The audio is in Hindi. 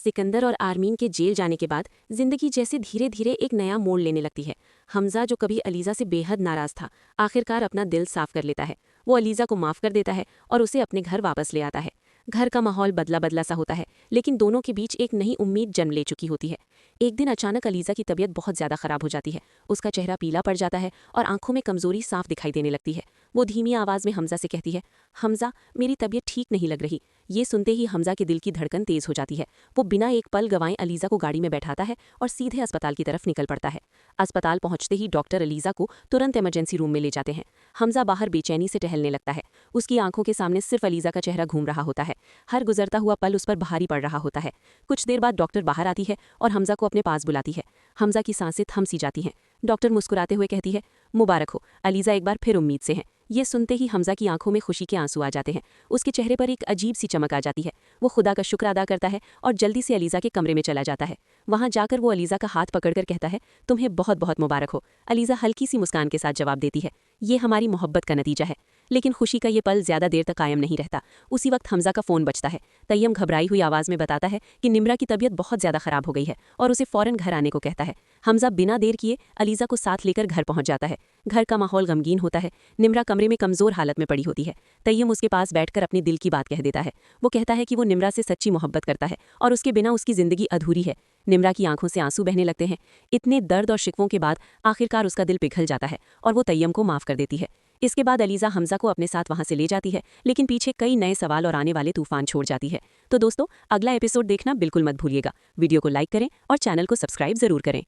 सिकंदर और आर्मीन के जेल जाने के बाद जिंदगी जैसे धीरे धीरे एक नया मोड़ लेने लगती है। हमजा, जो कभी अलीज़ा से बेहद नाराज था, आखिरकार अपना दिल साफ कर लेता है। वो अलीज़ा को माफ़ कर देता है और उसे अपने घर वापस ले आता है। घर का माहौल बदला बदला सा होता है, लेकिन दोनों के बीच एक नई उम्मीद जन्म ले चुकी होती है। एक दिन अचानक अलीज़ा की तबीयत बहुत ज़्यादा ख़राब हो जाती है। उसका चेहरा पीला पड़ जाता है और आंखों में कमज़ोरी साफ दिखाई देने लगती है। वो धीमी आवाज़ में हमजा से कहती है, हमजा, मेरी तबीयत ठीक नहीं लग रही। ये सुनते ही हमजा के दिल की धड़कन तेज़ हो जाती है। वो बिना एक पल गंवाए अलीज़ा को गाड़ी में बैठाता है और सीधे अस्पताल की तरफ निकल पड़ता है। अस्पताल पहुंचते ही डॉक्टर अलीज़ा को तुरंत इमरजेंसी रूम में ले जाते हैं। हमजा बाहर बेचैनी से टहलने लगता है। उसकी आंखों के सामने सिर्फ अलीज़ा का चेहरा घूम रहा होता है। हर गुजरता हुआ पल उस पर भारी पड़ रहा होता है। कुछ देर बाद डॉक्टर बाहर आती है और हमजा को अपने पास बुलाती है। हमजा की सांसें थम सी जाती हैं। डॉक्टर मुस्कुराते हुए कहती है, मुबारक हो, अलीज़ा एक बार फिर उम्मीद से हैं। ये सुनते ही हमजा की आंखों में खुशी के आंसू आ जाते हैं। उसके चेहरे पर एक अजीब सी चमक आ जाती है। वो खुदा का शुक्र अदा करता है और जल्दी से अलीज़ा के कमरे में चला जाता है। वहां जाकर वो अलीज़ा का हाथ पकड़कर कहता है, तुम्हें बहुत बहुत मुबारक हो। अलीज़ा हल्की सी मुस्कान के साथ जवाब देती है, ये हमारी मोहब्बत का नतीजा है। लेकिन खुशी का ये पल ज़्यादा देर तक कायम नहीं रहता। उसी वक्त हमजा का फ़ोन बजता है। तय्यम घबराई हुई आवाज़ में बताता है कि निम्रा की तबीयत बहुत ज़्यादा ख़राब हो गई है और उसे फ़ौरन घर आने को कहता है। हमजा बिना देर किए अलीज़ा को साथ लेकर घर पहुंच जाता है। घर का माहौल गमगीन होता है। निम्रा कमरे में कमज़ोर हालत में पड़ी होती है। तय्यम उसके पास बैठकर अपनी दिल की बात कह देता है। वो कहता है कि वो निम्रा से सच्ची मोहब्बत करता है और उसके बिना उसकी ज़िंदगी अधूरी है। निम्रा की आंखों से आंसू बहने लगते हैं। इतने दर्द और शिकवों के बाद आखिरकार उसका दिल पिघल जाता है और वो तय्यम को माफ़ कर देती है। इसके बाद अलीज़ा हमजा को अपने साथ वहां से ले जाती है, लेकिन पीछे कई नए सवाल और आने वाले तूफान छोड़ जाती है। तो दोस्तों, अगला एपिसोड देखना बिल्कुल मत भूलिएगा। वीडियो को लाइक करें और चैनल को सब्सक्राइब जरूर करें।